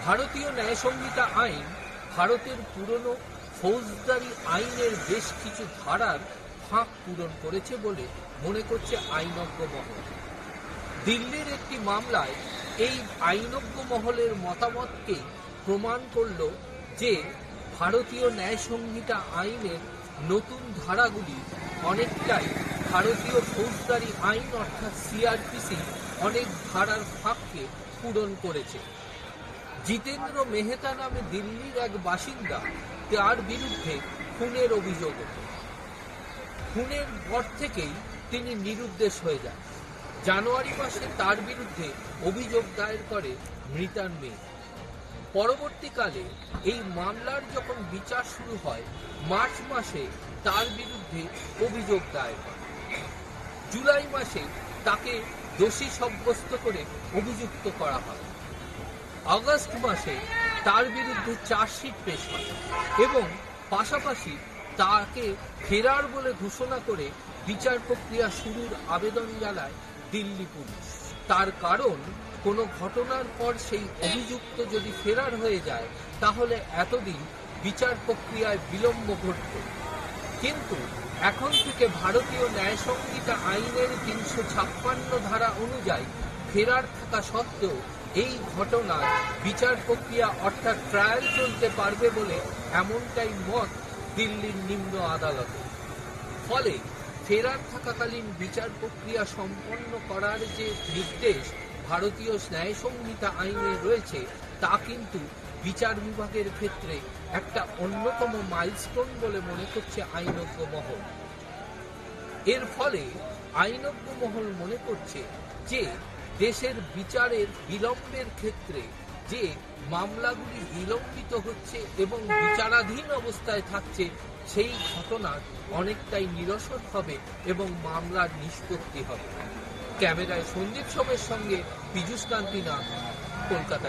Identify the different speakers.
Speaker 1: ভারতীয় ন্যায় সংহিতা আইন ভারতের পুরনো ফৌজদারি আইনের বেশ কিছু ধারার ফাঁক পূরণ করেছে বলে মনে করছে আইনজ্ঞ মহল। দিল্লির একটি মামলায় এই আইনজ্ঞ মহলের মতামতকে প্রমাণ করল যে ভারতীয় ন্যায় সংহিতা আইনের নতুন ধারাগুলি অনেকটাই ভারতীয় ফৌজদারি আইন অর্থাৎ সিআরপিসি অনেক ধারার ফাঁককে পূরণ করেছে। জিতেন্দ্র মেহতা নামে দিল্লির এক বাসিন্দা, তার বিরুদ্ধে খুনের অভিযোগ ওঠে। খুনের পর থেকেই তিনি নিরুদ্দেশ হয়ে যান। জানুয়ারি মাসে তার বিরুদ্ধে অভিযোগ দায়ের করে মৃতার মেয়ে। পরবর্তীকালে এই মামলার যখন বিচার শুরু হয়, মার্চ মাসে তার বিরুদ্ধে অভিযোগ দায়ের করে। জুলাই মাসে তাকে দোষী সাব্যস্ত করে অভিযুক্ত করা হয়। আগস্ট মাসে তার বিরুদ্ধে চার্জশিট পেশ হয় এবং পাশাপাশি তাকে ফেরার বলে ঘোষণা করে বিচার প্রক্রিয়া শুরুর আবেদন জানায় দিল্লি পুলিশ। তার কারণ, কোনো ঘটনার পর সেই অভিযুক্ত যদি ফেরার হয়ে যায় তাহলে এতদিন বিচার প্রক্রিয়ায় বিলম্ব ঘটত। কিন্তু এখন থেকে ভারতীয় ন্যায় সংহিতা আইনের ৩৫৬ ধারা অনুযায়ী ফেরার থাকা সত্ত্বেও এই ঘটনার বিচার প্রক্রিয়া অর্থাৎ ট্রায়াল চলতে পারবে বলে এমনটাই মত দিল্লির নিম্ন আদালতে। ফলে ফেরার থাকাকালীন বিচার প্রক্রিয়া সম্পন্ন করার যে নির্দেশ ভারতীয় ন্যায় সংহিতা আইনে রয়েছে তা কিন্তু বিচার বিভাগের ক্ষেত্রে একটা অন্যতম মাইলস্টোন বলে মনে করছে আইনজ্ঞ মহল। এর ফলে আইনজ্ঞ মহল মনে করছে যে দেশের বিচারের বিলম্বের ক্ষেত্রে যে মামলাগুলি বিলম্বিত হচ্ছে এবং বিচারাধীন অবস্থায় থাকছে সেই ঘটনার অনেকটাই নিরসন হবে এবং মামলার নিষ্পত্তি হবে। ক্যামেরায় সন্দীপ সোমের সঙ্গে পীযূষ কান্তি নাথ, কলকাতা।